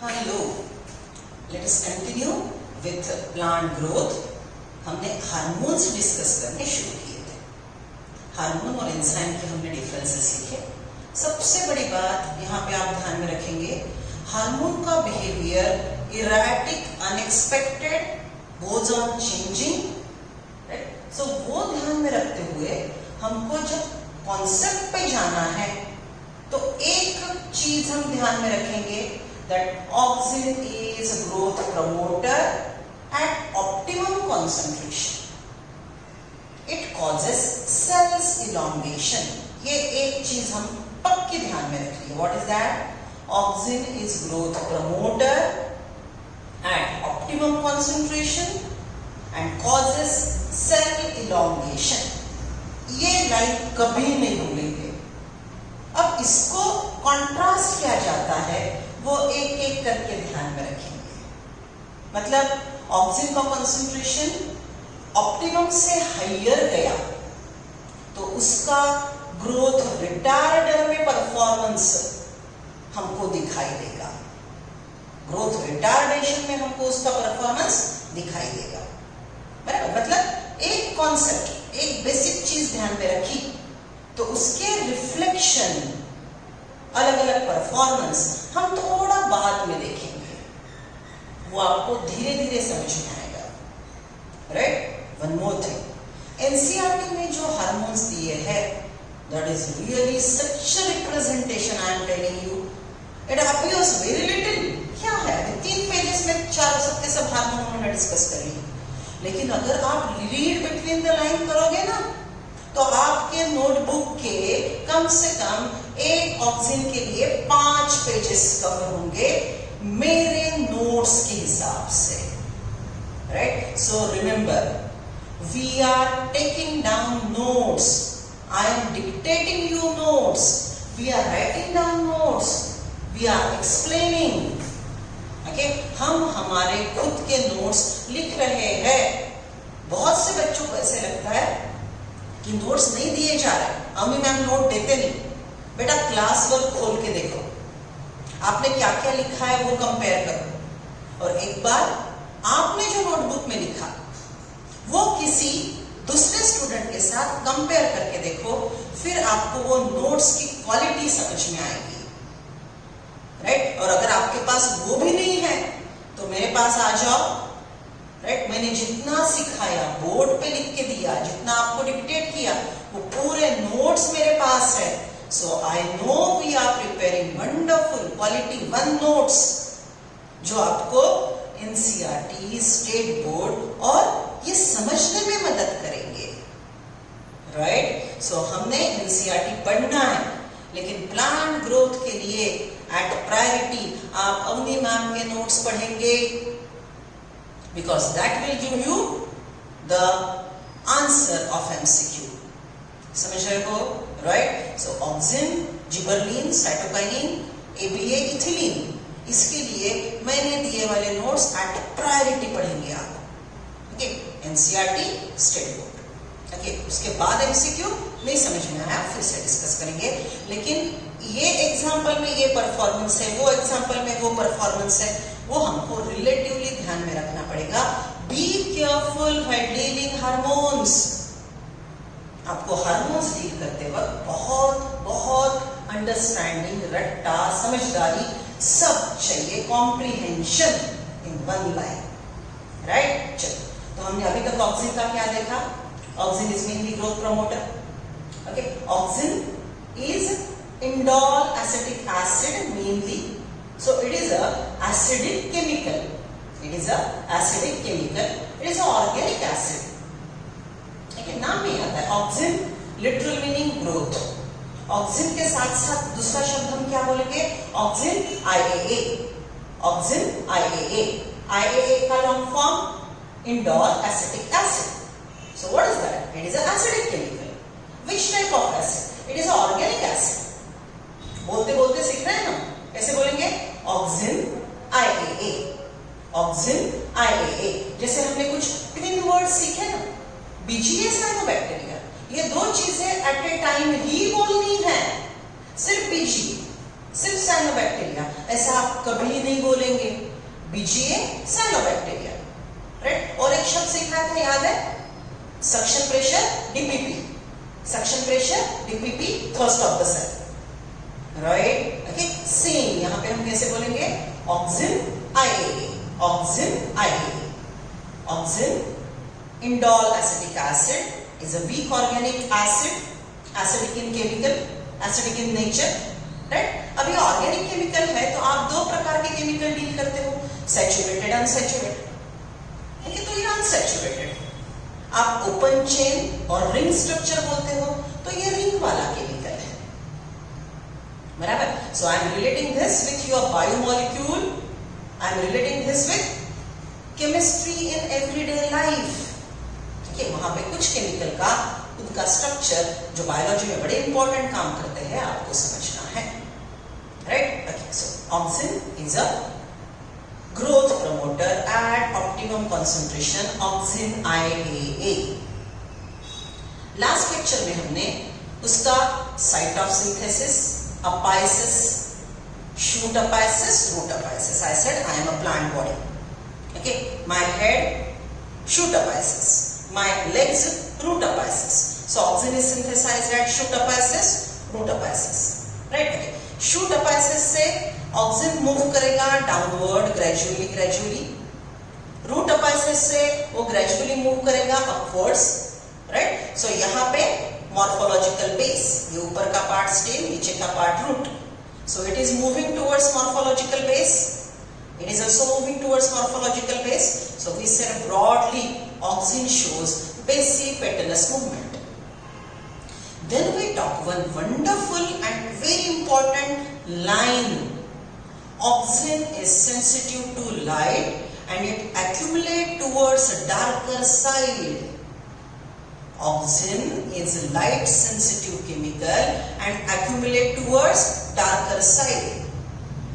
Hello, let us continue with plant growth. हमने hormones discuss करने शुरू किए थे। हार्मोन और एंजाइम के हमने डिफरेंसेस सीखे। सबसे बड़ी बात यहाँ पे आप ध्यान में रखेंगे, हार्मोन का behaviour erratic, unexpected, goes on changing, right. So वो ध्यान में रखते हुए हमको जब कॉन्सेप्ट पे जाना है तो एक चीज हम ध्यान में रखेंगे, that auxin is growth promoter at optimum concentration. It causes cells elongation. ये एक चीज हम पक्की ध्यान में रखिए। What is that? Auxin is growth promoter at optimum concentration and causes cell elongation. ये लाइन कभी नहीं भूलेंगे। अब इसको कॉन्ट्रास्ट किया जाता है, वो एक एक करके ध्यान में रखेंगे। मतलब ऑक्सीजन का कंसंट्रेशन ऑप्टिमम से हायर गया तो उसका ग्रोथ रिटार्डर में परफॉर्मेंस हमको दिखाई देगा। ग्रोथ रिटार्डेशन में हमको उसका परफॉर्मेंस दिखाई देगा, बराबर। मतलब एक कॉन्सेप्ट, एक बेसिक चीज ध्यान में रखी तो उसके रिफ्लेक्शन, अलग अलग परफॉर्मेंस हम थोड़ा बाद में देखेंगे, वो आपको धीरे धीरे समझ में आएगा, right. One more thing, NCERT में जो हार्मोन्स दिए हैं, that is really such a representation. I am telling you, it appears very little. क्या है, 3 पेजेस में 4 सबके सब हार्मोन उन्होंने डिस्कस कर लिए, लेकिन अगर आप रीड बिटवीन द लाइन करोगे ना तो आपके नोटबुक के कम से कम एक ऑक्सीजन के लिए 5 पेजेस कवर होंगे मेरे नोट्स के हिसाब से, right. So remember, we are taking down notes, I am dictating you notes, we are writing down notes, we are explaining, okay. हम हमारे खुद के नोट्स लिख रहे हैं। बहुत से बच्चों को ऐसे लगता है कि नोट्स नहीं दिए जा रहे, अम्मी मैम नोट देते नहीं। बेटा क्लास वर्क खोल के देखो, आपने क्या क्या लिखा है वो कंपेयर करो, और एक बार आपने जो नोटबुक में लिखा वो किसी दूसरे स्टूडेंट के साथ कंपेयर करके देखो, फिर आपको वो नोट्स की क्वालिटी समझ में आएगी, राइट। और अगर आपके पास वो भी नहीं है तो मेरे पास आ जाओ, राइट। मैंने जितना सिखाया, बोर्ड पे लिख के दिया, जितना आपको डिक्टेट किया, वो पूरे नोट्स मेरे पास है। So I know we are preparing wonderful quality 1 notes जो आपको एनसीईआरटी, स्टेट बोर्ड और ये समझने में मदद करेंगे, राइट। सो हमने एनसीईआरटी पढ़ना है, लेकिन प्लांट ग्रोथ के लिए एट प्रायोरिटी आप अवनी मैम के नोट्स पढ़ेंगे, because that will give you the answer of MCQ. समझ रहे हो, right? So auxin, gibberellin, cytokinin, ABA, ethylene, इसके लिए मैंने दिए वाले नोट्स एट प्रायोरिटी पढ़ेंगे आप, okay. NCERT, state board, okay. उसके बाद MCQ नहीं समझ में आया फिर से डिस्कस करेंगे, लेकिन ये एग्जाम्पल में ये परफॉर्मेंस है, वो एग्जाम्पल में वो परफॉर्मेंस है, वो हमको रिलेटिवली ध्यान में रखना पड़ेगा। Be careful while dealing hormones. आपको हार्मोन्स डील करते वक्त बहुत बहुत अंडरस्टैंडिंग, रट्टा, समझदारी सब चाहिए, कॉम्प्रिहेंशन इन 1 लाइन, राइट। चलो, तो हमने अभी तक ऑक्सीजन का क्या देखा? Oxygen is mainly growth promoter, okay. Oxygen is indole acetic acid mainly, so it is a acidic chemical, it is a acidic chemical, it is a organic acid, ठीक है। नाम में आता है oxygen, literal meaning growth. Oxygen के साथ साथ दूसरा शब्द हम क्या बोलेंगे? Oxygen IAA, oxygen IAA, IAA का long form indole acetic acid. So what is that? It is a acidic chemical. Which type of acid? It is a organic acid. बोलते बोलते सीख रहे हैं ना, कैसे बोलेंगे? Oxygen IAA, oxygen IAA। जैसे हमने कुछ ट्विन वर्ड सीखे ना, BGS बैक्टीरिया, ये 2 चीजें एट ए टाइम ही बोलनी है, सिर्फ BG, सिर्फ साइनोबैक्टीरिया, ऐसा आप कभी नहीं बोलेंगे, BGA साइनोबैक्टीरिया, राइट। और एक शब्द सीखा था, याद है, suction pressure DPP, suction pressure DPP, thirst of the cell, right. Okay, same यहां पे हम कैसे बोलेंगे, auxin IAA, auxin IAA। Auxin indole acetic acid is a weak organic acid, acidic in chemical, acidic in nature, right. अभी organic chemical है तो आप दो प्रकार के केमिकल डील करते हो, सैचुरेटेड, अनसैचुरेटेड। ठीक है, तो ये अनसैचुरेटेड, आप ओपन चेन और रिंग स्ट्रक्चर बोलते हो तो ये रिंग वाला केमिकल है, बराबर। So I am relating this with your biomolecule, I am relating this with chemistry in everyday life. ठीक है, वहां पे कुछ केमिकल का उनका स्ट्रक्चर जो बायोलॉजी में बड़े इंपॉर्टेंट काम करते हैं आपको समझना है, right. Okay, so auxin is a growth promoter at optimum concentration, auxin IAA। Last lecture में हमने उसका site of synthesis, apices, shoot apices, root apices. I said I am a plant body. Okay, my head shoot apices, my legs root apices. So auxin is synthesized at shoot apices, root apices, right? Okay, shoot apices से auxin move करेगा downward gradually, root apices से वो gradually move करेगा upwards, right. सो यहाँ पे morphological base, ये ऊपर का पार्ट स्टेम, नीचे का part root, so it is moving towards morphological base, it is also moving towards morphological base. So we said broadly auxin shows basipetalous movement. Then we talk one wonderful and very important line. Auxin is sensitive to light and it accumulates towards a darker side. Auxin is a light sensitive chemical and accumulate towards darker side.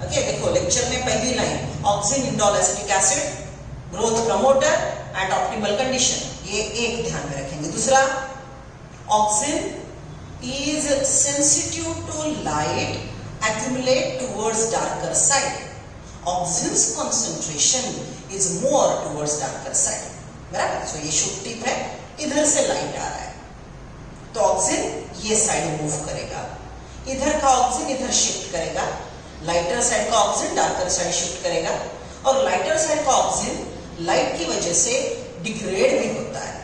Okay, देखो lecture में पहली line auxin indole acetic acid, growth promoter and optimal condition, ये एक ध्यान में रखेंगे। दूसरा, auxin is sensitive to light, accumulate towards darker side. Auxin's concentration is more towards darker side, बराबर। सो ये शूट टिप है, इधर से लाइट आ रहा है तो ऑक्सिन ये साइड मूव करेगा, इधर का ऑक्सिन इधर शिफ्ट करेगा, लाइटर साइड का ऑक्सिन डार्कर साइड शिफ्ट करेगा, और लाइटर साइड का ऑक्सिन लाइट की वजह से डिग्रेड भी होता है,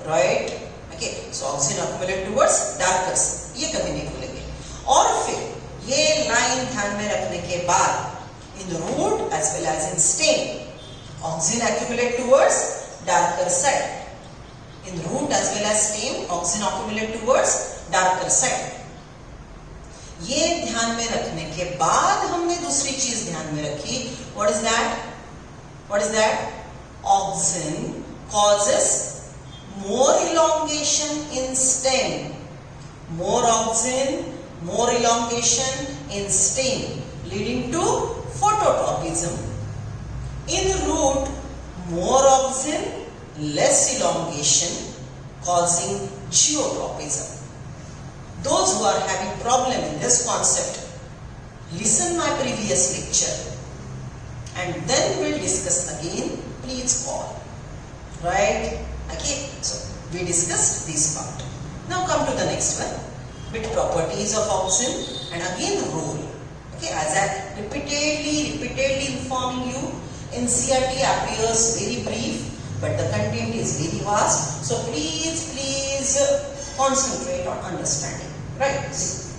right. Okay, so auxin accumulate towards darker, ये कभी नहीं भूलेंगे। और फिर ये लाइन ध्यान में रखने के बाद in root as well as in stem auxin accumulate towards darker side, in root as well as stem auxin accumulate towards darker side। ये ध्यान में रखने के बाद हमने दूसरी चीज ध्यान में रखी, what is that? Auxin causes more elongation in stem, more auxin, more elongation in stem, leading to phototropism. In root, more auxin, less elongation, causing geotropism. Those who are having problem in this concept, listen my previous lecture and then we'll discuss again. Please call, right? Okay, so we discussed this part. Now come to the next one, bit properties of auxin and again role. Okay, as I repeatedly informing you, NCERT appears very brief but the content is very vast, so please concentrate on understanding, right? See,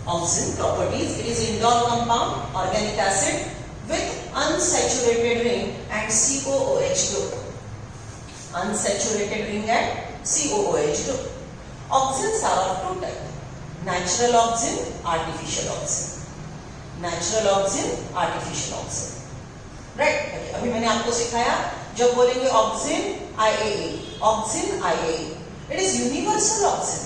auxin properties, it is indole compound, organic acid with unsaturated ring and COOH group, unsaturated ring and COOH group. Auxins are of two types, natural auxin, artificial auxin, natural auxin, artificial auxin, right? Okay, अभी मैंने आपको सिखाया, जब बोलेंगे auxin IAA, auxin IAA, it is universal auxin.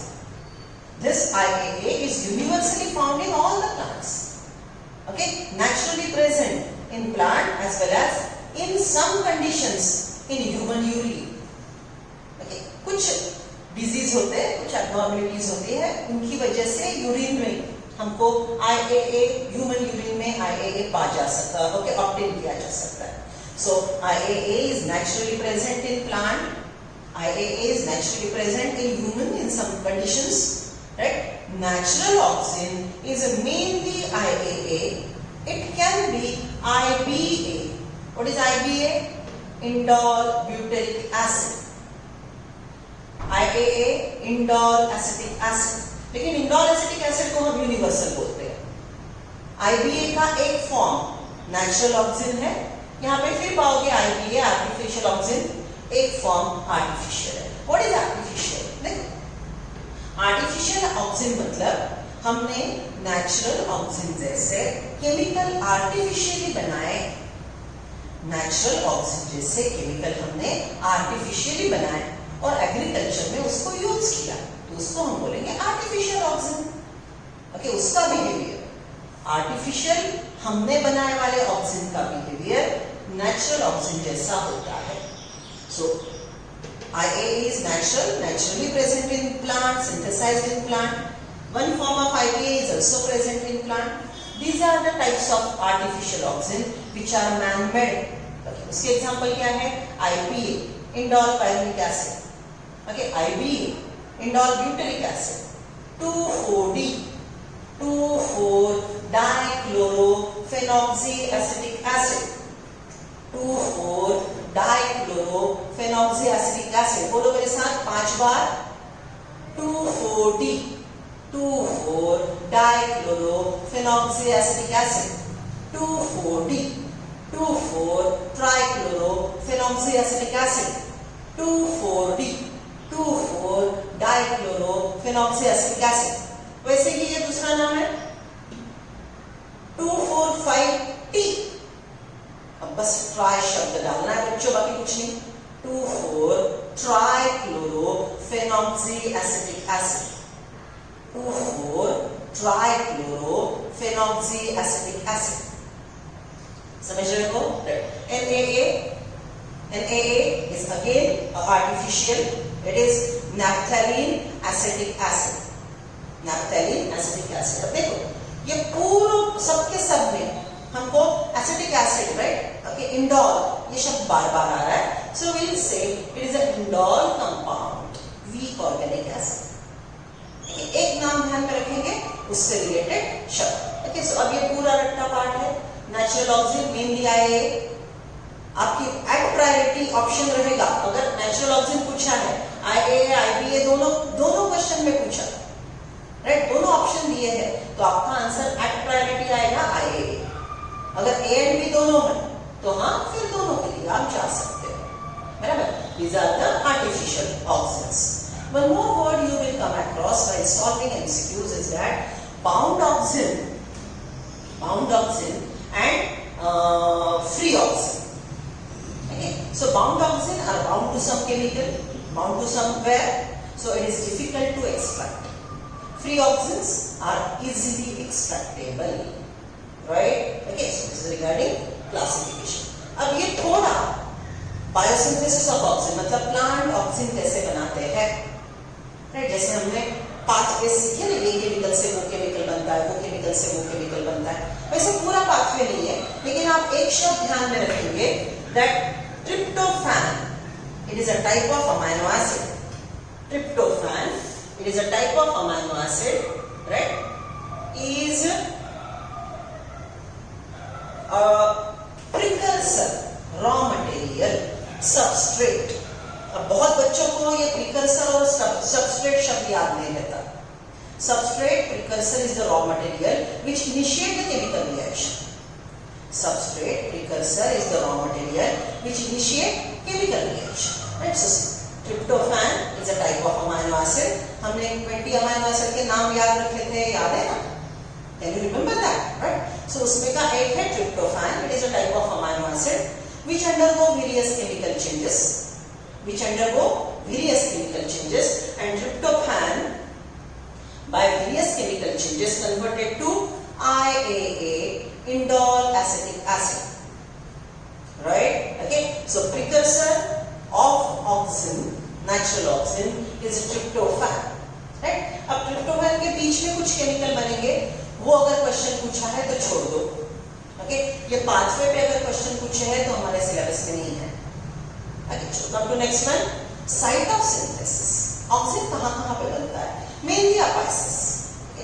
This IAA is universally found in all the plants. Okay, naturally present in plant as well as in some conditions in human urine. Okay, कुछ disease होते हैं, कुछ abnormalities होती है, उनकी वजह से urine में हमको IAA ह्यूमन यूरिन में IAA पा जा सकता है, ओके, ऑब्टेन किया जा सकता है. सो IAA is naturally present in plant, IAA is naturally present in human in some conditions, right? Natural oxygen is mainly IAA. It can be IBA. What is IBA? Indole butyric acid. IAA indole acetic acid. लेकिन indole acetic acid को हम universal बोलते हैं. IBA का एक form natural oxygen है. यहाँ पे फिर पाओगे IBA आर्टिफिशियल ऑक्सीजन, एक फॉर्म आर्टिफिशियल है. What is artificial? देखो, आर्टिफिशियल ऑक्सीजन मतलब हमने नेचुरल ऑक्सीजन जैसे केमिकल आर्टिफिशियली बनाए. नेचुरल ऑक्सीजन जैसे केमिकल हमने आर्टिफिशियली बनाए और एग्रीकल्चर में उसको यूज किया, तो उसको हम बोलेंगे आर्टिफिशियल ऑक्सीजन. ओके, उसका बिहेवियर आर्टिफिशियल हमने बनाए वाले ऑक्सीजन का बिहेवियर नेचुरल ऑक्सीजन जैसा होता है. So, IAA is natural, naturally present in plant, synthesized in plant. One form of IBA is also present in plant. These are the types of artificial oxygen which are man-made. Okay, उसके example क्या है? IPA, indole pyruvic acid. Okay, IBA, indole butyric acid. 2,4-D, 2,4-dichlorophenoxyacetic acid. 2,4-dichlorophenoxyacetic acid. बोलो मेरे साथ 5 बार. 2,4-D, 2,4-dichlorophenoxyacetic acid. 2,4-D, 2,4-trichlorophenoxyacetic acid. 2,4-D, 2,4-dichlorophenoxyacetic acid. वैसे ही ये दूसरा नाम है 2,4,5-T. अब बस ट्राई शब्द डालना है बच्चों, बाकी कुछ नहीं. 2,4-trichlorophenoxyacetic acid. 2,4-trichlorophenoxyacetic acid. समझ रहे हो? NAA is again artificial. It is naphthalene acetic acid. Naphthalene acetic acid. अब देखो, ये पूरा सबके सब में हमको acetic acid, right? Okay, indole, ये शब्द बार बार आ रहा है. So we will say it is a indole compound, weak organic acid. एक नाम ध्यान में रखेंगे, उससे रिलेटेड शब्द. ओके, सो अब ये पूरा रट्टा पार्ट है. Natural oxygen mainly IAA. आपकी एट प्रायोरिटी ऑप्शन रहेगा. अगर नेचुरल ऑक्सीजन पूछा है, IAA IBA दोनों क्वेश्चन में पूछा, राइट? दोनों ऑप्शन दिए हैं, तो आपका आंसर एट प्रायोरिटी आएगा IAA. अगर A एंड B दोनों हैं तो हाँ, फिर दोनों के लिए आप जा सकते हो, बराबर? These are the artificial oxygens. One more word you will come across while solving MCQs is that bound oxygen and free oxygen. Okay, so bound oxygen are bound to some chemical, bound to somewhere, so it is difficult to extract. Free oxygens are easily extractable. Right? Okay, so this is regarding classification. अब ये थोड़ा biosynthesis of oxygen मतलब plant oxygen कैसे बनाते हैं, right? जैसे हमने pathway सीखे ना, ये केमिकल से वो केमिकल बनता है, वो केमिकल से वो केमिकल बनता है, वैसे पूरा पाथवे नहीं है. लेकिन आप एक शब्द ध्यान में रखेंगे, that tryptophan, it is a type of amino acid. Tryptophan, it is a type of amino acid, right? Is precursor, raw material, substrate. अब बहुत बच्चों को ये प्रिकर्सर और सबस्ट्रेट शब्द याद नहीं रहता. Substrate, precursor is the raw material which initiate the chemical reaction. Substrate, precursor is the raw material which initiate chemical reaction. Right? So tryptophan is a type of amino acid. हमने 20 amino acid के नाम याद रखे थे, याद है ना? Can you remember that? Right? So उसमें का एक है tryptophan. It is a type of amino acid which undergo various chemical changes. And tryptophan by various chemical changes converted to IAA, indole acetic acid. Right? Okay. So precursor of oxygen, natural oxygen, is tryptophan. Right? अब tryptophan के बीच में कुछ chemical बनेंगे वो अगर question पूछा है तो छोड़ दो, ओके। ये पाथवे पे अगर क्वेश्चन पूछे हैं तो हमारे सिलेबस में नहीं है, okay. Come to next one, site of synthesis. Auxin कहाँ पे बनता है? मेनली अपाइसिस,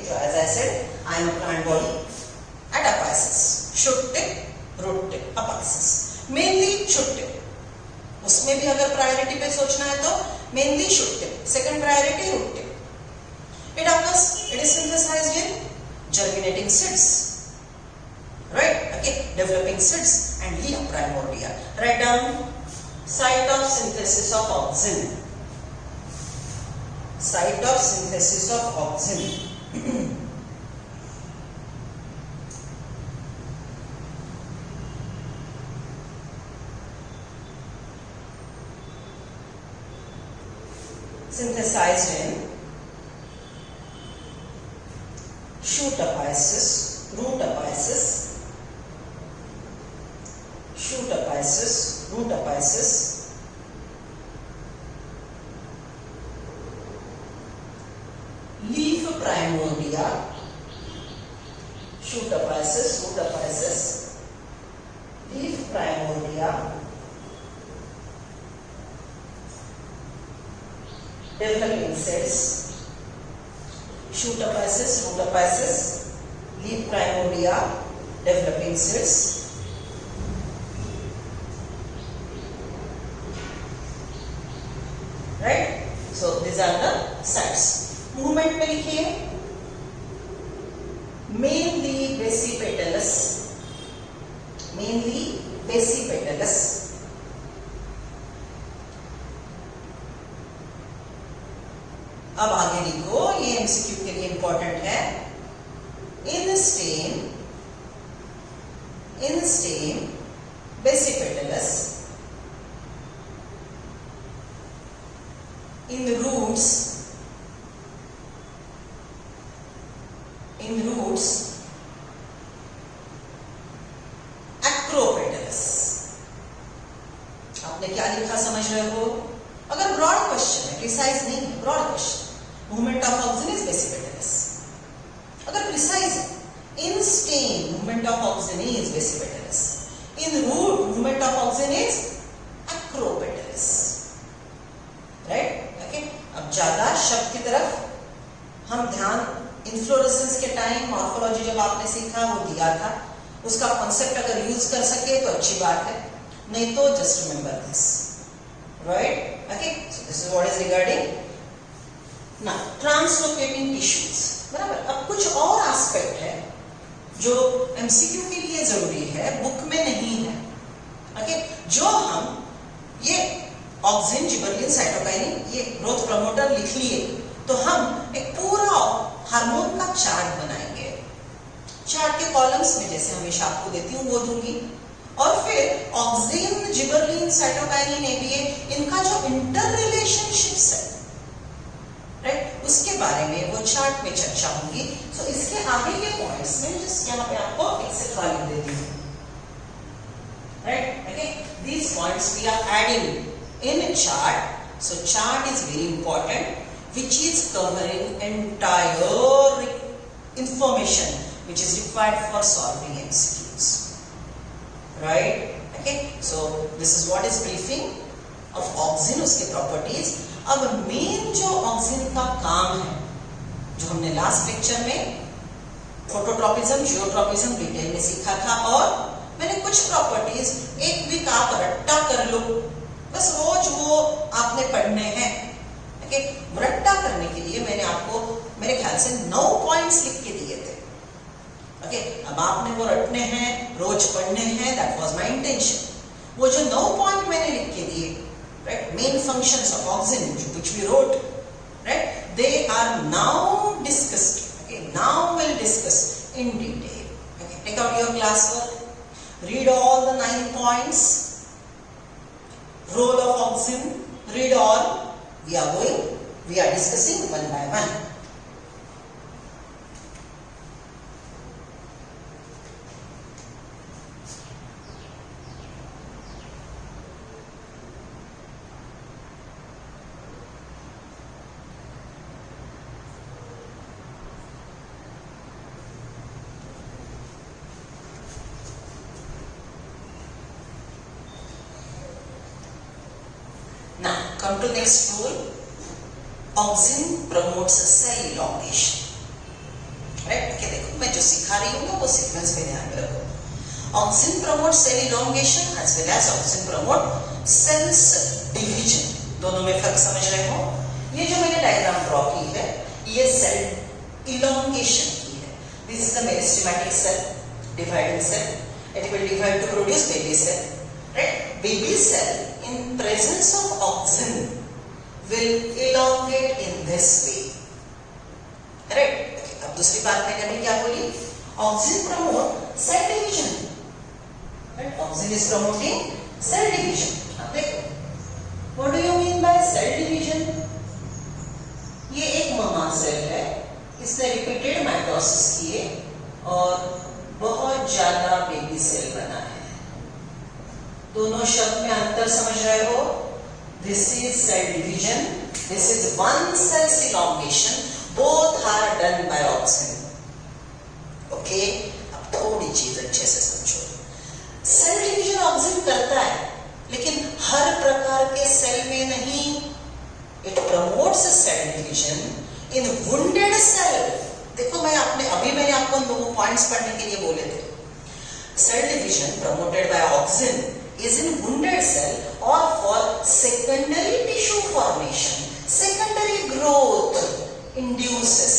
जो as I said I am a plant body at apices, shoot tip, root tip, apices, mainly shoot tip. उसमें भी अगर प्रायोरिटी पे सोचना है तो mainly shoot tip, second priority root tip. It occurs, it is synthesized in germinating seeds, right? Okay, developing seeds and Lia primordia. Write down site of synthesis of auxin. Site of synthesis of auxin. Synthesized in shoot apices, root apices, shoot apices, root apices, leaf primordia, shoot apices, root apices, leaf primordia, developing cells, shoot apices, root apices, leaf primordia, developing cells, right? So these are the sites. Movement में लिखिए mainly basipetalous, mainly basipetalous. अब आगे लिखो, ये MCQ के लिए important है। In stem basipetalous, in roots acropetalous। आपने क्या लिखा समझ रहे हो? अगर ब्रॉड क्वेश्चन है, प्रिसाइज नहीं है, broad question, movement of auxin is basipetalous। अगर प्रिसाइज है, in stem movement of auxin is basipetalous, in root movement of auxin is acropetalous, right? Okay. अब ज्यादा शब्द की तरफ हम ध्यान, इन्फ्लोरेसेंस के टाइम मॉर्फोलॉजी जब आपने सीखा वो दिया था, उसका कॉन्सेप्ट अगर यूज कर सके तो अच्छी बात है, नहीं तो just remember this, right? Okay, so this is what is regarding now translocating tissues, बराबर। अब कुछ और एस्पेक्ट है जो एमसीक्यू के लिए जरूरी है, बुक में नहीं है, ओके। जो हम ये ऑक्सिन, जिबरलिन, साइटोकाइनिन, ये ग्रोथ प्रमोटर लिख लिए तो हम एक पूरा हार्मोन का चार्ट बनाएंगे। चार्ट के कॉलम्स में जैसे हमेशा आपको देती हूँ वो दूंगी, और फिर ऑक्सिन, जिबरलिन, साइटोकाइनिन, एबीए, इनका जो इंटर रिलेशनशिप्स है, राइट, उसके बारे में वो चार्ट में चर्चा होगी। सो इसके आगे के पॉइंट्स में जस्ट यहाँ पे आपको एक से खाली दे दी, right? Okay, these points we are adding in a chart. So chart is very important, which is covering entire information which is required for solving MCQs, right? Okay, so this is what is briefing of auxin, उसके properties। अब main जो auxin का काम है, जो हमने last lecture में phototropism, geotropism detail में सीखा था, और मैंने कुछ प्रॉपर्टीज एक वीक आप रट्टा कर लो, बस रोज वो आपने पढ़ने हैं, ओके। रट्टा करने के लिए मैंने आपको मेरे ख्याल से 9 पॉइंट्स लिख के दिए थे, ओके। अब आपने वो रटने हैं, रोज पढ़ने हैं, दैट वाज माय इंटेंशन। वो जो 9 पॉइंट मैंने लिख के दिए, right, main functions of auxin which we wrote, right, they are now discussed, okay, now we'll discuss in detail, okay. Take out your classwork, read all the 9 points, role of auxin, read all, we are discussing one by one। Come to next rule. Auxin promotes cell elongation. Right? Okay, देखो मैं जो सिखा रही हूँ ना वो sequence में ध्यान में रखो. Auxin promotes cell elongation as well as auxin promote cells division. दोनों में फर्क समझ रहे हो? ये जो मैंने डायग्राम ड्रॉ की है ये सेल elongation की है. This is the meristematic cell, dividing cell. It will divide to produce baby cell. Right? Baby cell in presence of auxin will elongate in this way. Right? अब दूसरी बात मैंने अभी क्या बोली? Auxin promote cell division. Right? Auxin is promoting cell division. अब देखो, what do you mean by cell division? ये एक ममा सेल है, इसने रिपीटेड माइटोसिस किए और बहुत ज्यादा बेबी सेल बना है. दोनों शब्द में अंतर समझ रहे हो? This is cell division. This is one cell's elongation. Both are done by auxin. Okay? अब थोड़ी चीज अच्छे से समझो. सेल डिवीजन ऑक्सिन करता है, लेकिन हर प्रकार के सेल में नहीं. It promotes cell division in wounded cell. देखो मैंने आपको दो पॉइंट्स पढ़ने के लिए बोले थे. Cell division promoted by auxin is in wounded cell or for secondary tissue formation. Secondary growth induces.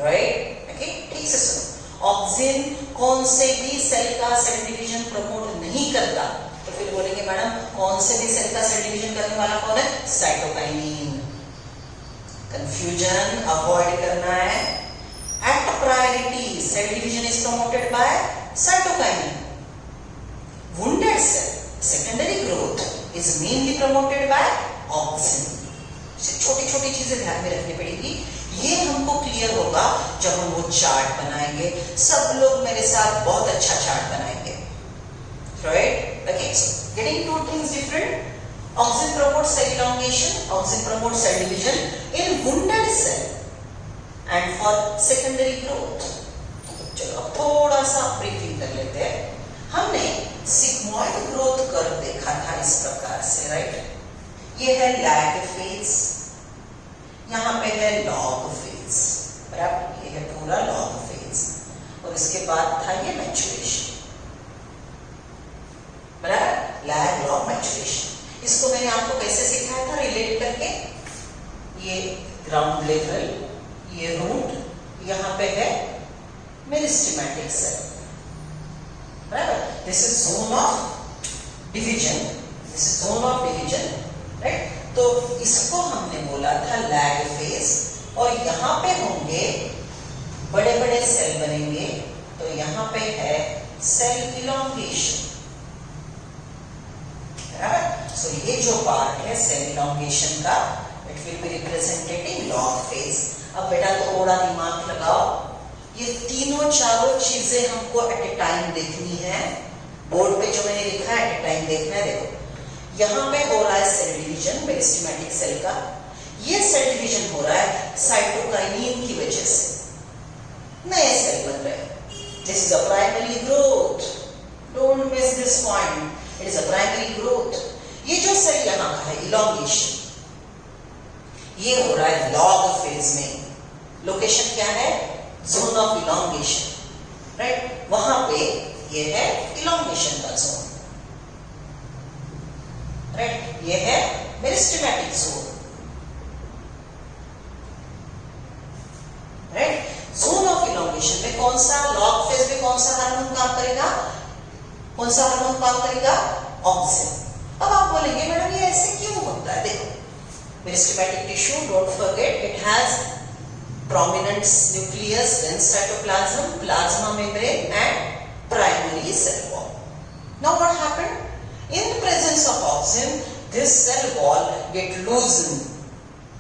Right? Okay? ठीक से सुनो. Auxin कौन से भी सेल का सेल डिवीजन प्रमोट नहीं करता, तो फिर बोलेंगे मैडम कौन से भी सेल का सेल डिवीजन करने वाला कौन है? साइटोकाइनिन. कंफ्यूजन अवॉइड करना है. At priority cell division is promoted by cytokinin. Wounded cell secondary growth is mainly promoted by auxin. छोटी छोटी चीजें ध्यान में रखनी पड़ेगी. ये हमको क्लियर होगा जब हम वो चार्ट बनाएंगे. सब लोग मेरे साथ बहुत अच्छा चार्ट बनाएंगे. Right? Okay. So getting two things different. Auxin promotes cell elongation. Auxin promotes cell division in wounded cell and for secondary growth. चलो अब थोड़ा सा ब्रीफिंग कर लेते हैं. हमने सिग्मॉइड ग्रोथ कर्व देखा था इस प्रकार से. राइट? ये है लैग फेज, यहाँ पे है लॉग फेज. बराबर? ये है पूरा लॉग फेज और इसके बाद था ये मैच्योरेशन. बराबर? Lag log maturation. इसको मैंने आपको कैसे सिखाया था रिलेट करके? ये ग्राउंड लेवल, ये रूट, यहाँ पे है मेरिस्टेमेटिक सेल. बराबर? This is zone of division. This is zone of division. Right? तो इसको हमने बोला था लैग फेज और यहाँ पे होंगे बड़े बड़े सेल बनेंगे. तो यहाँ पे है सेल इलॉन्गेशन. बराबर? सो ये जो पार्ट है सेल इलॉन्गेशन का, it will be represented in log phase. अब बेटा थोड़ा दिमाग लगाओ. ये तीनों चारों चीजें हमको एट ए टाइम देखनी है. बोर्ड पे जो मैंने लिखा है एट ए टाइम देखना है. देखो यहाँ पे हो रहा है सेल डिवीजन मेरिस्टेमेटिक सेल का. ये सेल डिवीजन हो रहा है साइटोकाइनिन की वजह से. नए सेल बन रहे हैं. This is a primary growth. Don't miss this point. It is a primary growth. ये जो सेल यहाँ का है इलॉन्गेशन, ये हो रहा है लॉग फेज में. लोकेशन क्या है? Zone of elongation. राइट? वहां पे ये है इलॉन्गेशन का जोन. राइट? ये है meristematic zone. Right? Zone of elongation में कौन सा, लॉग फेज में कौन सा हार्मोन काम करेगा? कौन सा हार्मोन काम करेगा? ऑक्सिन. अब आप बोलेंगे मैडम ये ऐसे क्यों होता है? देखो meristematic tissue, don't forget, it has prominent nucleus, dense cytoplasm, plasma membrane and primary cell wall. Now what happened? In the presence of auxin, this cell wall get loosened.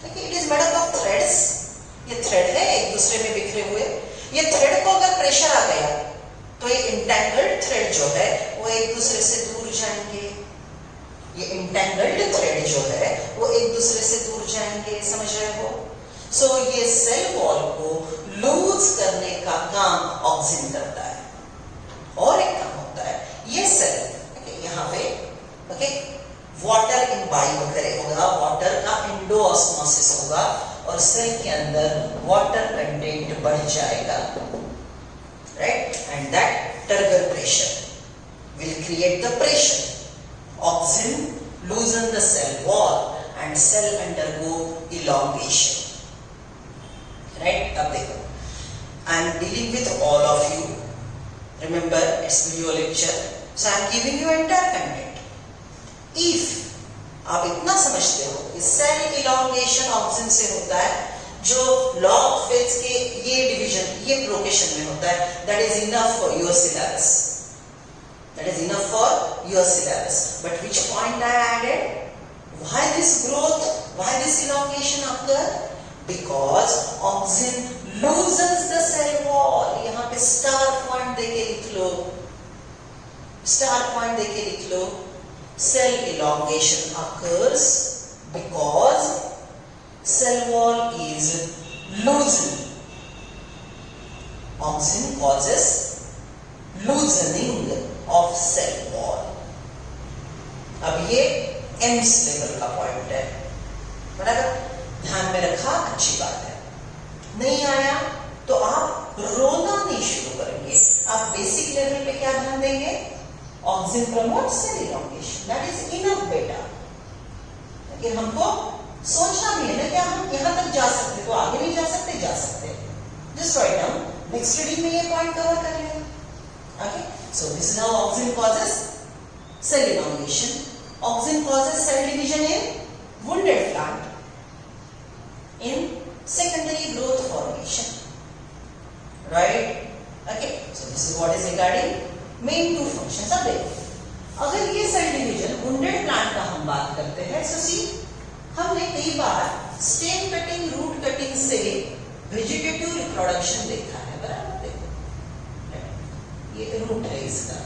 Okay, it is made up of threads. ये thread है एक दूसरे में बिखरे हुए. ये thread को अगर pressure आ गया तो ये entangled thread जो है वो एक दूसरे से दूर जाएंगे. ये entangled thread जो है वो एक दूसरे से दूर जाएंगे. समझ रहे हो? सो ये सेल वॉल को लूज करने का काम ऑक्सिन करता है. और एक काम होता है, ये सेल यहाँ पे वाटर इम्बाइब करेगा, वाटर का एंडोऑस्मोसिस होगा और सेल के अंदर वाटर कंटेंट बढ़ जाएगा, right, and that turgor pressure will create the pressure. Auxin loosen the cell wall and cell undergo elongation. Right? अब देखो, I am dealing with all of you. Remember, it's video lecture, so I am giving you entire content. If आप इतना समझते हो कि cell elongation auxin से होता है, जो log phase के ये डिवीजन, ये प्रोकेशन में होता है, that is enough for your syllabus. That is enough for your syllabus. But which point I added? Why this growth? Why this elongation occur? Because auxin loosens the cell wall. यहाँ पे star point देके लिख लो. Star point देके लिख लो. Cell elongation occurs because cell wall is loosened. Auxin causes loosening of cell wall. अब ये AIIMS level का point है, बराबर, ध्यान में रखा, अच्छी बात है. नहीं आया तो आप रोना नहीं शुरू करेंगे. आप बेसिक लेवल पे क्या ध्यान देंगे? Auxin promote cell elongation, that is enough बेटा. कि हमको सोचना भी है ना, क्या हम यहां तक जा सकते तो आगे नहीं जा सकते? जा सकते. Just write down, next reading में ये पॉइंट कवर कर लेंगे. Okay, so this is how auxin causes cell elongation. Auxin causes cell division in wounded plant, in secondary growth formation, right? Okay, so this is what is regarding main two functions. अब देखो, अगर ये cell division wounded plant का हम बात करते हैं, so see, हमने कई बार स्टेम कटिंग, रूट कटिंग से वेजिटेटिव रिप्रोडक्शन देखा है, बराबर. ये रूट है इसका,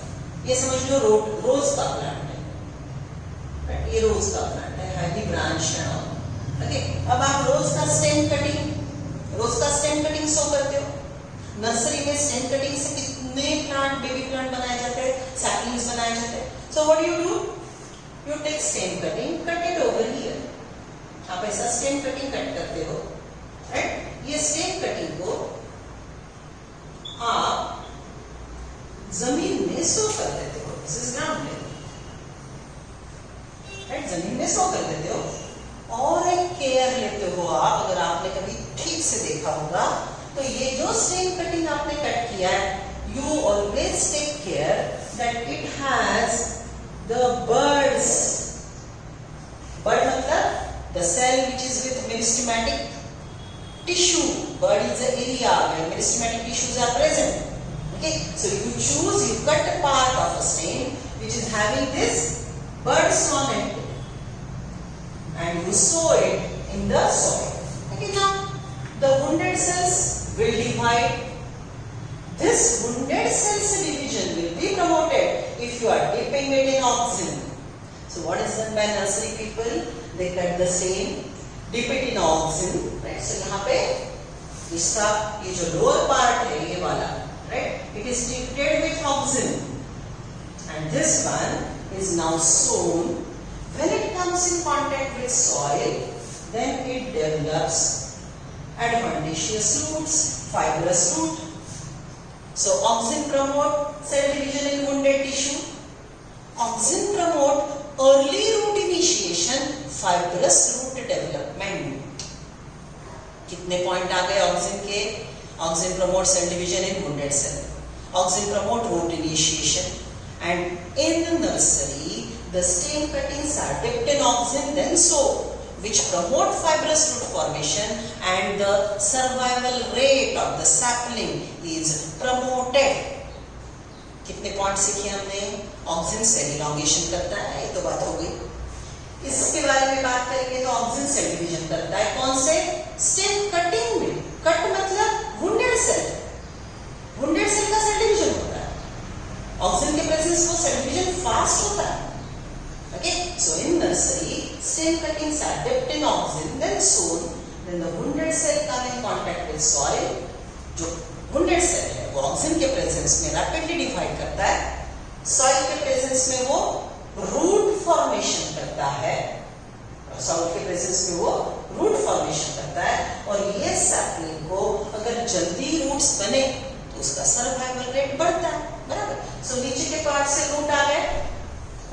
ये समझ लो रोज का प्लांट है, ये रोज का प्लांट है, हैवी ब्रांच है. ओके, अब आप रोज का स्टेम कटिंग शो करते हो. नर्सरी में स्टेम कटिंग से कितने प्लांट, बेबी प्लांट बनाए जाते हैं, सैपलिंग्स बनाए जाते हैं. So what you do? You take stem cutting, cut it over here. आप ऐसा स्टेम कटिंग कट करते हो, राइट. ये स्टेम कटिंग को आप जमीन में सो कर देते हो. This is ground level, right. जमीन में सो कर देते हो और एक केयर लेते हो आप. अगर आपने कभी ठीक से देखा होगा तो ये जो स्टेम कटिंग आपने कट किया है, you always take care that it has the buds. Bud मतलब the cell which is with meristematic tissue. Bud is the area where meristematic tissues are present. Okay, so you cut a part of a stem which is having this birds on it and you sow it in the soil. Okay, now the wounded cells will divide. This wounded cells division will be promoted if you are dipping it in auxin. So what is done by nursery people? They cut the stem, dip it in auxin, right? So यहाँ पे इसका ये जो lower part है, ये वाला, right, it is treated with auxin and this one is now sown. When it comes in contact with soil, then it develops adventitious roots, fibrous root. So auxin promote cell division in wounded tissue. Auxin promote early root initiation, fibrous root development. कितने point आ गए auxin के? Auxin promotes cell division in wounded cell. Auxin promote root initiation, and in the nursery, the stem cuttings are dipped in auxin, then sown, which promote fibrous root formation, and the survival rate of the sapling is promoted. कितने point सीखे हमने? Auxin cell elongation करता है, ये तो बात हो गई. इसके बारे में बात करेंगे तो ऑक्सिन सेल डिवीजन करता है. कौन से? स्टेम कटिंग में. कट मतलब वुंडेड सेल. वुंडेड सेल का सेल डिवीजन होता है. ऑक्सिन के प्रेजेंस में सेल डिवीजन फास्ट होता है. Okay, so in nursery stem cuttings are dipped in auxin, then sown, then the wounded cell come in contact with soil. जो wounded cell है वो ऑक्सिन के प्रेजेंस में रैपिडली डिवाइड करता है. सॉइल के प्रेजेंस में वो रूट फॉर्मेशन करता है, साउथ के प्रेजेंस में वो रूट फॉर्मेशन करता है, और ये सैपलिंग को अगर जल्दी रूट्स बने तो उसका सर्वाइवल रेट बढ़ता है, बराबर। सो नीचे के पार्ट से रूट आ गए,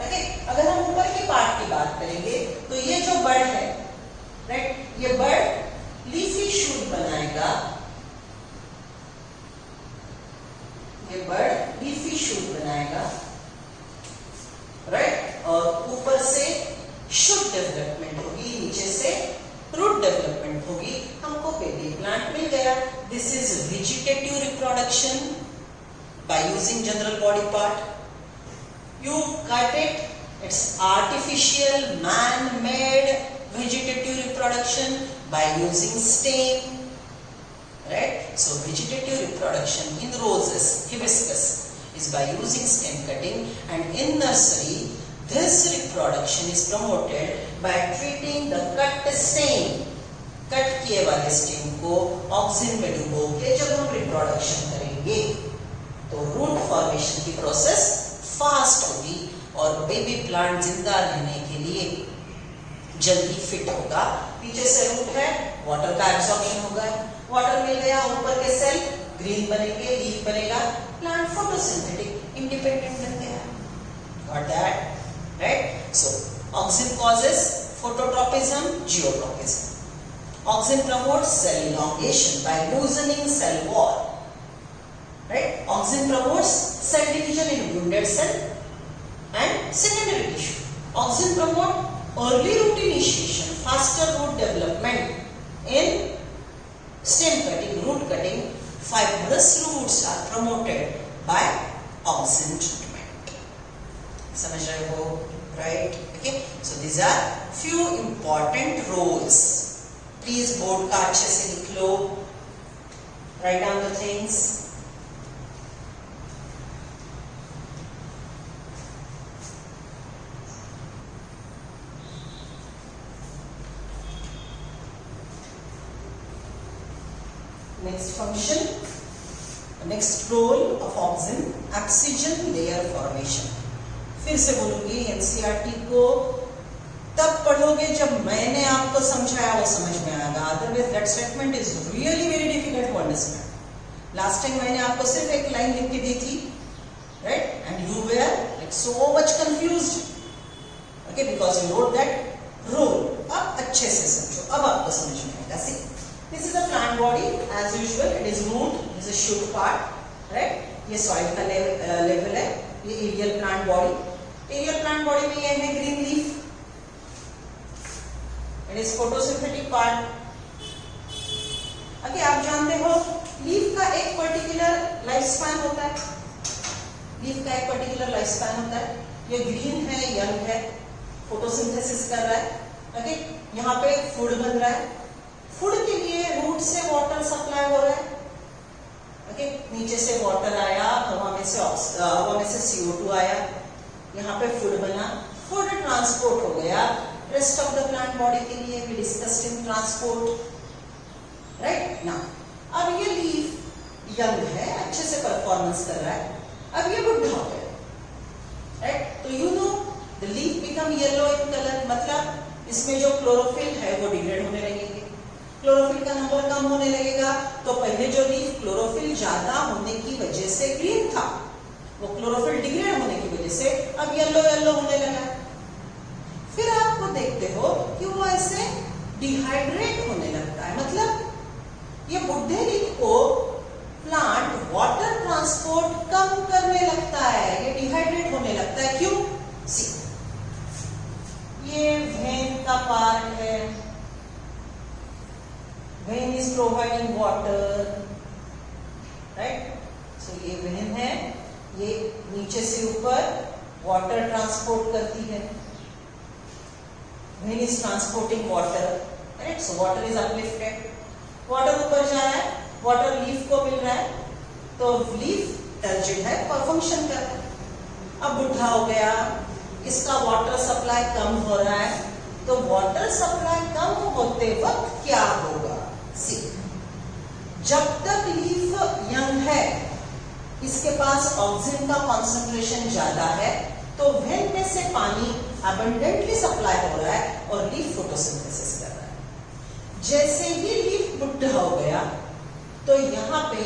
ओके। अगर हम ऊपर के पार्ट की बात करेंगे तो ये जो बर्ड है, राइट, ये बर्ड लीफी शूट बनाएगा, ये बर्ड लीफी शूट बनाएगा, राइट, और ऊपर से शूट डेवलपमेंट होगी, नीचे से रूट डेवलपमेंट होगी, हमको बेबी प्लांट मिल गया। This is vegetative reproduction by using general body part. You cut it, it's artificial man-made vegetative reproduction by using stem, right? So vegetative reproduction in roses, hibiscus is by using stem cutting, and in nursery this reproduction is promoted by treating the cut stem, cut किए वाले stem को oxygen में डुबो के जब हम reproduction करेंगे तो रूट फॉर्मेशन की प्रोसेस फास्ट होगी और बेबी प्लांट जिंदा रहने के लिए जल्दी फिट होगा। पीछे से रूट है, वाटर का एब्जॉर्प्शन होगा, वाटर मिल गया, ऊपर के सेल ग्रीन बनेंगे, लीफ बनेगा, प्लांट फोटोसिंथेटिक इंडिपेंडेंट बन गया। Got that, right? So oxygen causes phototropism, geotropism. Oxygen promotes cell elongation by loosening cell wall, right? Oxygen promotes cell division in wounded cell and secondary tissue. Oxygen promotes early root initiation, faster root development in stem cutting, root cutting. Fibrous roots are promoted by oxygen treatment. समझ रहे हो, right? Okay. So these are few important roles. Please board का अच्छे से लिख लो. Write down the things. Next function, next role of oxygen, oxygen layer formation. फिर से बोलूंगी, एनसीईआरटी को तब पढ़ोगे जब मैंने आपको समझाया वो समझ में आएगा, otherwise that statement is really very difficult to understand. Last time मैंने आपको सिर्फ एक लाइन लिख के दी थी, right, and you were like so much confused, okay, because you wrote that role. अब अच्छे से समझो, अब आपको समझ में आएगा। सी, this is a plant body as usual, it is root, this is shoot part, right? ये soil का level है, ये aerial plant body, aerial plant body में ये है green leaf, it is photosynthetic part। okay, आप जानते हो leaf का एक particular life span होता है, leaf का एक particular life span होता है। ये green है, young है, photosynthesis कर रहा है, okay, यहाँ पे food बन रहा है, फूड के लिए रूट से वाटर सप्लाई हो रहा है, ओके, नीचे से वाटर आया, हवा में से CO2 आया, यहाँ पे फूड बना, फूड ट्रांसपोर्ट हो गया rest of the plant body के लिए, we discussed in transport, right. Now अब ये लीफ यंग है, अच्छे से परफॉर्मेंस कर रहा है, अब ये बुढ़ा हो गया, राइट। तो you know the leaf become yellow in colour, मतलब इसमें जो क्लोरोफिल है वो डिग्रेड होने लगेंगे, क्लोरोफिल का नंबर कम होने लगेगा। तो पहले जो लीफ क्लोरोफिल ज्यादा होने की वजह से ग्रीन था, वो क्लोरोफिल डिग्रेड होने की वजह से अब येलो येलो होने लगा। फिर आपको देखते हो कि वो ऐसे डिहाइड्रेट होने लगता है, मतलब ये बुढ़े लीफ को प्लांट वाटर ट्रांसपोर्ट कम करने लगता है, ये डिहाइड्रेट होने लगता है। क्यों? सी, ये वेन का पार्ट है, vein is providing water, right? So ये vein है, ये नीचे से ऊपर water transport करती है, vein is transporting water, right? So water is uplifted, water ऊपर जा रहा है, water leaf को मिल रहा है, तो leaf turgid है, फंक्शन कर रहा है। अब बुढ़ा हो गया, इसका वाटर सप्लाई कम हो रहा है, तो वाटर सप्लाई कम होते वक्त क्या होगा? सी, जब तक लीफ यंग है, इसके पास ऑक्सीजन का कॉन्सेंट्रेशन ज्यादा है, तो वेन में से पानी अबंडेंटली सप्लाई हो रहा है और लीफ फोटोसिंथेसिस कर रहा है। जैसे ही लीफ बुढ़ा हो गया तो यहाँ पे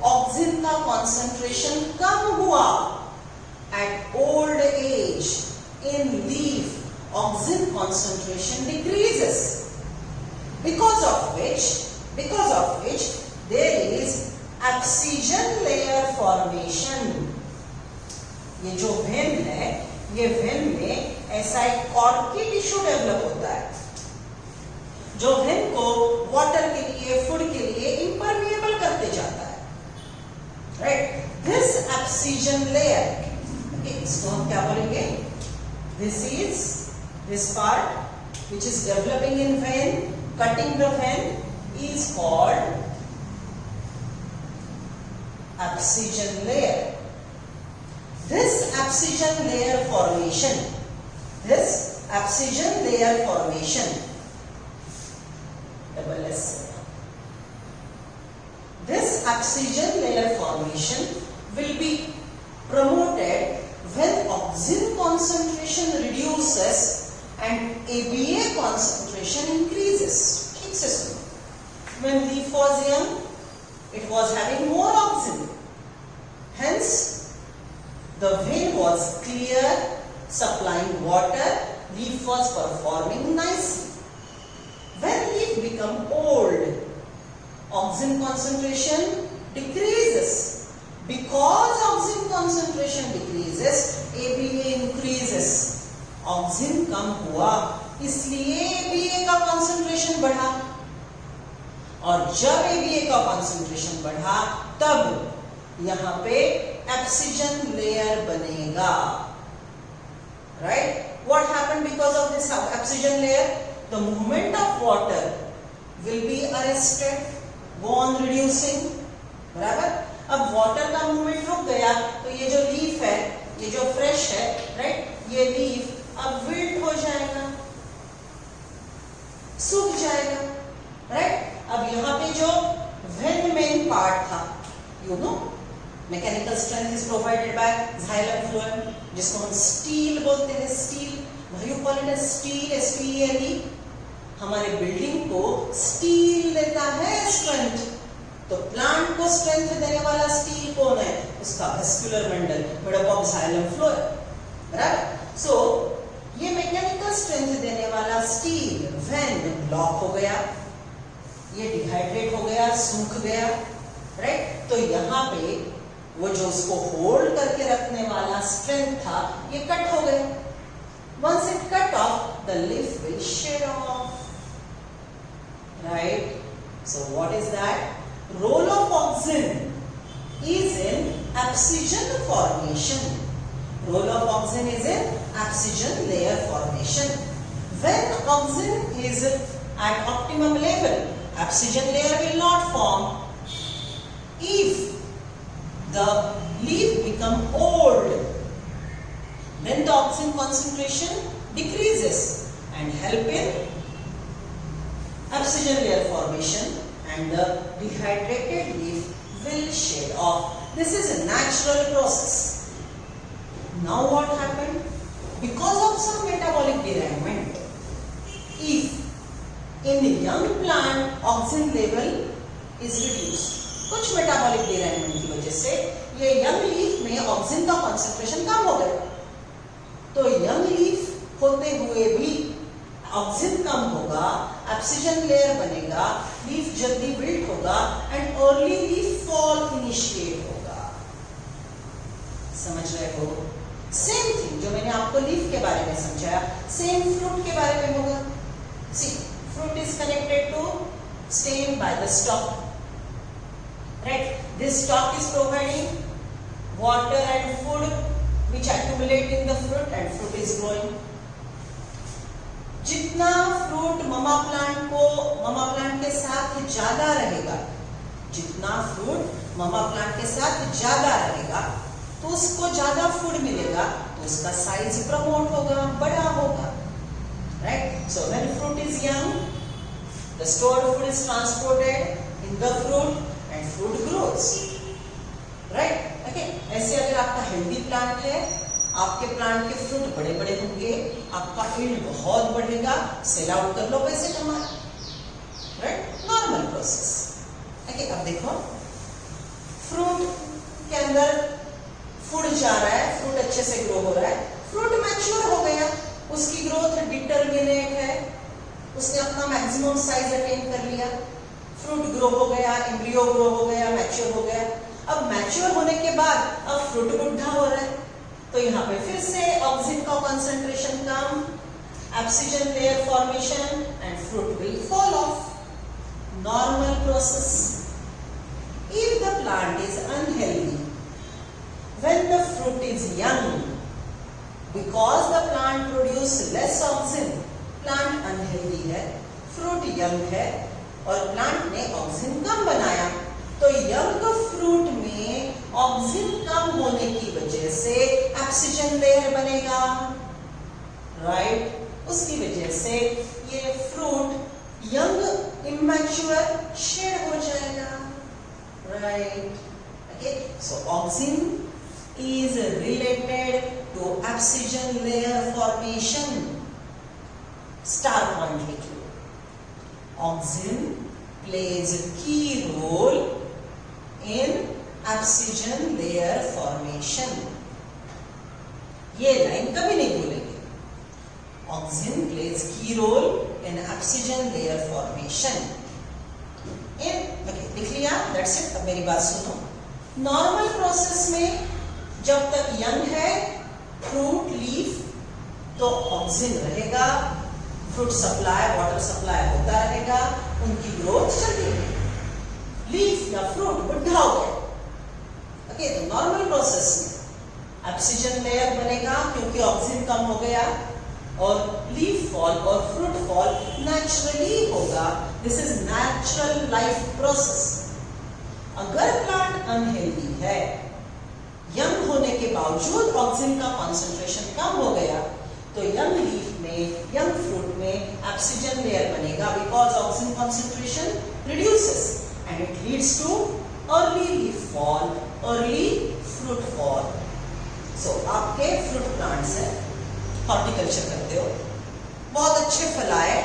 ऑक्सीजन का कॉन्सेंट्रेशन कम हुआ। At old age in leaf oxygen concentration decreases, because of which there is abscission layer formation। ये जो वेन है, ये वेन में ऐसा एक कॉर्की टिश्यू डेवलप होता है जो वेन को वाटर के लिए, फूड के लिए इम्परमिएबल करते जाता है, राइट। दिस abscission layer, इसको हम क्या बोलेंगे? This part which is developing in vein, cutting the vein, is called abscission layer. This abscission layer formation, double S. This abscission layer formation will be promoted when oxygen concentration reduces and ABA concentration increases. ठीक से सुनो। When leaf was young, it was having more oxygen. Hence, the vein was clear, supplying water. Leaf was performing nicely. When leaf become old, oxygen concentration decreases. Because oxygen concentration decreases, ABA increases. Auxin कम हुआ इसलिए ABA का concentration बढ़ा, और जब ABA का concentration बढ़ा तब यहां पे abscission लेयर बनेगा, right. What happened because of this abscission layer? The movement of water will be arrested, go on reducing, बराबर। अब वाटर का मूवमेंट रुक गया तो ये जो लीफ है, ये जो फ्रेश है, राइट, ये लीफ अब विल्ट हो जाएगा, सूख जाएगा, राइट। अब यहाँ पे जो वेन मेन पार्ट था, you know, mechanical strength is provided by xylem phloem, जिसको हम स्टील बोलते हैं, stele, why you call it as stele, STELE। हमारे बिल्डिंग को स्टील देता है स्ट्रेंथ, तो प्लांट को स्ट्रेंथ देने वाला स्टील कौन है? उसका vascular Mendel, made up of xylem phloem, बराबर। सो ये मैकेनिकल स्ट्रेंथ देने वाला स्टील वेन ब्लॉक हो गया, ये डिहाइड्रेट हो गया, सूख गया, राइट। तो यहाँ पे वो जो उसको होल्ड करके रखने वाला स्ट्रेंथ था, ये कट हो गया। Once it cut off, the leaf will shed off, right? So what is that? Role of oxygen is in abscission formation. Role of oxygen is in abscission layer formation. When oxygen is at optimum level, abscission layer will not form. If the leaf become old, then the oxygen concentration decreases and help in abscission layer formation, and the dehydrated leaf will shed off. This is a natural process. Now what happened? Because of some metabolic derangement, if in the young plant oxygen level is reduced, कुछ metabolic derangement की वजह से ये young leaf में oxygen का concentration कम हो गया, तो यंग लीफ होते हुए भी ऑक्सीजन कम होगा, abscission लेयर बनेगा, लीफ जल्दी विल्ट होगा and early leaf fall initiate होगा। समझ रहे हो? सेम थिंग जो मैंने आपको लीफ के बारे में समझाया, सेम फ्रूट के बारे में होगा। सी, fruit is connected to stem by the stalk, right? This stalk is providing water and food which accumulate in the fruit, and fruit is growing. जितना फ्रूट ममा प्लांट के साथ ज्यादा रहेगा, जितना फ्रूट ममा प्लांट के साथ ज्यादा रहेगा तो उसको ज्यादा फूड मिलेगा, तो उसका साइज प्रमोट होगा, बड़ा होगा, right? So when fruit is young, the stored food is transported in the fruit and fruit grows, right? Okay? ऐसे अगर आपका हेल्दी प्लांट है, आपके प्लांट के फ्रूट बड़े बड़े होंगे, आपका यील्ड बहुत बढ़ेगा, सेल आउट कर लो, पैसे कमा, राइट, नॉर्मल प्रोसेस। ओके, अब देखो फ्रूट के अंदर फूड जा रहा है, फ्रूट अच्छे से ग्रो हो रहा है, फ्रूट मैच्योर हो गया, उसकी ग्रोथ डिटरमिनेट है, उसने अपना मैक्सिमम साइज अटेन कर लिया, फ्रूट ग्रो हो गया, एम्ब्रियो ग्रो हो गया, मैच्योर हो गया। अब मैच्योर होने के बाद अब फ्रूट बुढ़ा हो रहा है, तो यहाँ पे फिर से ऑक्सीजन का concentration come, oxygen layer formation and fruit will fall of, normal process. If the plant is unhealthy when the fruit is young, because the plant produce less oxygen, plant unhealthy है, fruit young है और plant ने oxygen कम बनाया, तो young fruit में oxygen कम होने की वजह से ऑक्सीजन लेयर बनेगा, राइट, उसकी वजह से ये फ्रूट यंग इमैच्योर शेड हो जाएगा, right. Okay, so oxygen is related to oxygen layer formation. Star point लिख लो, oxygen plays a key role in oxygen layer formation. ये लाइन कभी नहीं भूलेंगे, oxygen plays key role in oxygen layer formation. Okay, लिख लिया, that's it। अब मेरी बात सुनो, नॉर्मल प्रोसेस में जब तक यंग है फ्रूट लीफ, तो ऑक्सीजन रहेगा, फ्रूट सप्लाई वाटर सप्लाई होता रहेगा, उनकी ग्रोथ चलती रहेगी। लीफ या फ्रूट बुढ़ा हो गया, ओके, तो नॉर्मल प्रोसेस में ऑक्सीजन लेयर बनेगा क्योंकि ऑक्सीजन कम हो गया, और लीफ फॉल और फ्रूट फॉल नेचुरली होगा। This is natural life process. अगर प्लांट अनहेल्दी है, यंग होने के बावजूद ऑक्सीजन का कॉन्सेंट्रेशन कम हो गया, तो यंग लीफ में, यंग फ्रूट में ऑक्सीजन लेयर बनेगा, because auxin concentration reduces and it leads to early leaf fall, early fruit fall. So आपके फ्रूट प्लांट्स है, हॉर्टिकल्चर करते हो, बहुत अच्छे फल आए,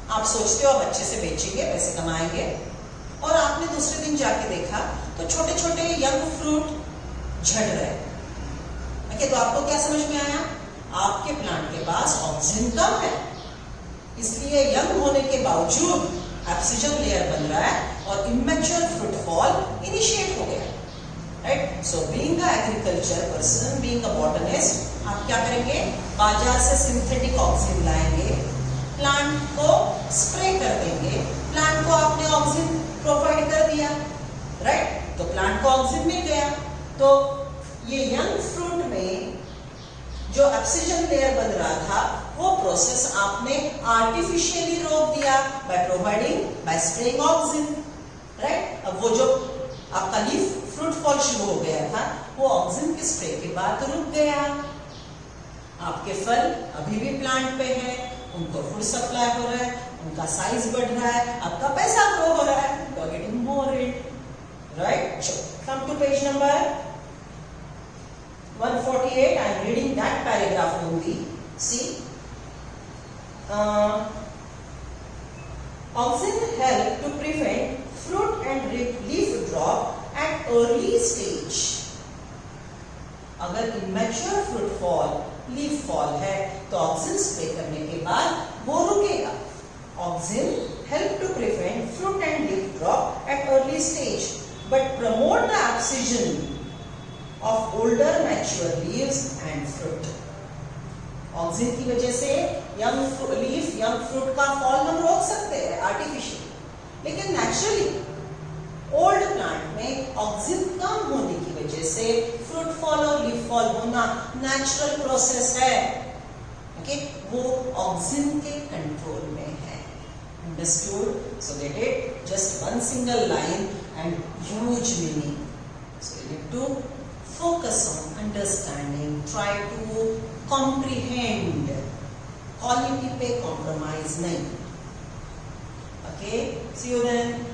आप सोचते हो अब अच्छे से बेचेंगे, पैसे कमाएंगे, और आपने दूसरे दिन जाके देखा तो छोटे छोटे यंग फ्रूट झड़ रहे। ओके, तो आपको क्या समझ में आया, आपके प्लांट के पास ऑक्सीजन कम है, इसलिए यंग होने के बावजूद ऑक्सीजन लेयर बन रहा है और इमैच्योर फ्रूट फॉल इनिशिएट हो गया, right. So being a agriculture person, being a botanist, आप क्या करेंगे, बाजार से सिंथेटिक ऑक्सीजन लाएंगे, प्लांट को स्प्रे कर देंगे, प्लांट को आपने ऑक्सीजन प्रोवाइड कर दिया, राइट, तो प्लांट को ऑक्सीजन मिल गया। तो ये यंग फ्रूट में जो ऑक्सीजन लेयर बन रहा था, वो प्रोसेस आपने आर्टिफिशियली रोक दिया by providing, bye spraying oxygen, right. अब वो जो आपका लीफ फ्रूट फॉल शुरू हो गया था, वो ऑक्सीजन के स्प्रे के बाद रुक गया। आपके फल अभी भी प्लांट पे है, उनको फूड सप्लाई हो रहा है, उनका साइज बढ़ रहा है, आपका पैसा ग्रो हो रहा है, you are getting more it, right. Come to page number 148. I am reading that paragraph only. See, oxygen help to prevent fruit and leaf drop at early stage. अगर immature fruit fall, leaf fall है, तो oxygen spray करने के बाद वो रुकेगा। Oxygen help to prevent fruit and leaf drop at early stage, but promote the oxygen of older mature leaves and fruit. Oxygen की वजह से यंग लीफ, यंग फ्रूट का फॉल हम रोक सकते हैं आर्टिफिशियली, लेकिन नेचुरली ओल्ड प्लांट में ऑक्सीजन कम होने की वजह से फ्रूट फॉल और लीफ फॉल होना नेचुरल प्रोसेस है, ओके, वो ऑक्सीजन के कंट्रोल में है। Understood? So get it? Just one single line and huge meaning. So you need to focus on understanding, try to comprehend. Quality पे compromise नहीं. Okay? See you then.